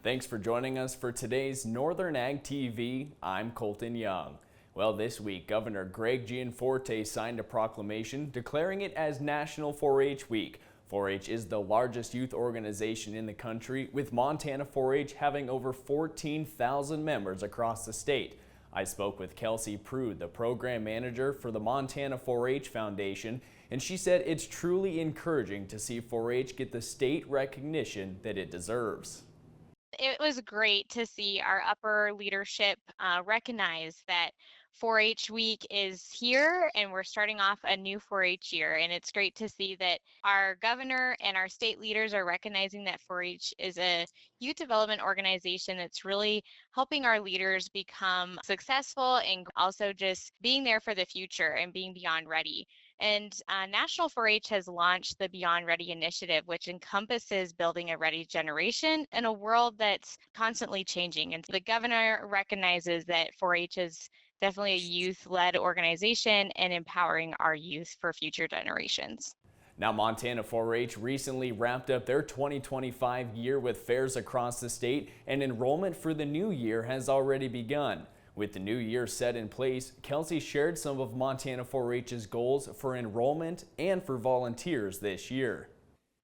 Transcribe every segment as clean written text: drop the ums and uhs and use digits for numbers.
Thanks for joining us for today's Northern Ag TV. I'm Colton Young. Well, this week, Governor Greg Gianforte signed a proclamation declaring it as National 4-H Week. 4-H is the largest youth organization in the country, with Montana 4-H having over 14,000 members across the state. I spoke with Kelsey Proue, the program manager for the Montana 4-H Foundation, and she said it's truly encouraging to see 4-H get the state recognition that it deserves. It was great to see our upper leadership recognize that 4-H week is here and we're starting off a new 4-H year. And it's great to see that our governor and our state leaders are recognizing that 4-H is a youth development organization that's really helping our leaders become successful and also just being there for the future and being beyond ready. And National 4-H has launched the Beyond Ready initiative, which encompasses building a ready generation in a world that's constantly changing. And the governor recognizes that 4-H is definitely a youth-led organization and empowering our youth for future generations. Now, Montana 4-H recently wrapped up their 2025 year with fairs across the state, and enrollment for the new year has already begun. With the new year set in place, Kelsey shared some of Montana 4-H's goals for enrollment and for volunteers this year.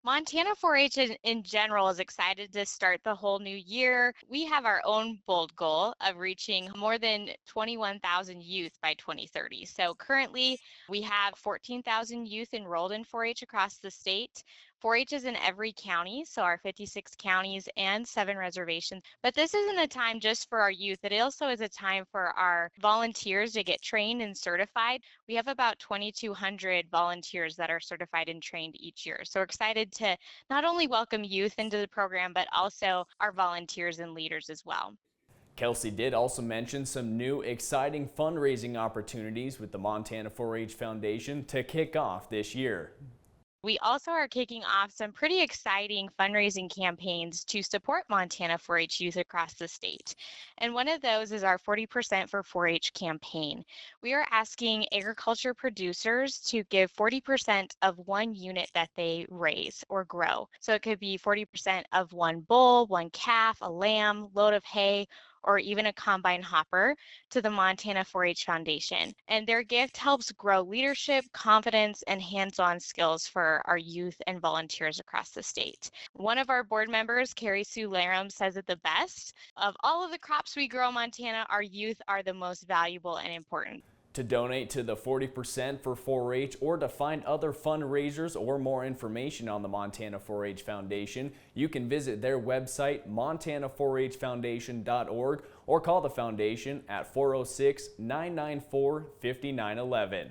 Montana 4-H in general is excited to start the whole new year. We have our own bold goal of reaching more than 21,000 youth by 2030. So currently we have 14,000 youth enrolled in 4-H across the state. 4-H is in every county, so our 56 counties and 7 reservations. But this isn't a time just for our youth. It also is a time for our volunteers to get trained and certified. We have about 2,200 volunteers that are certified and trained each year. So we're excited to not only welcome youth into the program, but also our volunteers and leaders as well. Kelsey did also mention some new exciting fundraising opportunities with the Montana 4-H Foundation to kick off this year. We also are kicking off some pretty exciting fundraising campaigns to support Montana 4-H youth across the state. And one of those is our 40% for 4-H campaign. We are asking agriculture producers to give 40% of one unit that they raise or grow. So it could be 40% of one bull, one calf, a lamb, load of hay, or even a combine hopper to the Montana 4-H Foundation. And their gift helps grow leadership, confidence, and hands-on skills for our youth and volunteers across the state. One of our board members, Carrie Sue Laram, says it the best. Of all of the crops we grow in Montana, our youth are the most valuable and important. To donate to the 40% for 4-H or to find other fundraisers or more information on the Montana 4-H Foundation, you can visit their website, montana4hfoundation.org, or call the foundation at 406-994-5911.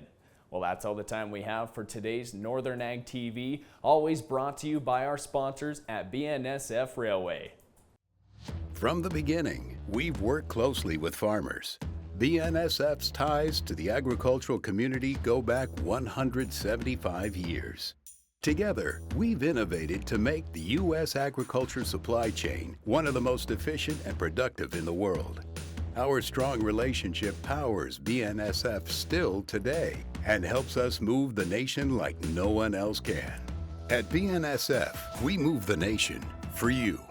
Well, that's all the time we have for today's Northern Ag TV, always brought to you by our sponsors at BNSF Railway. From the beginning, we've worked closely with farmers. BNSF's ties to the agricultural community go back 175 years. Together, we've innovated to make the U.S. agriculture supply chain one of the most efficient and productive in the world. Our strong relationship powers BNSF still today and helps us move the nation like no one else can. At BNSF, we move the nation for you.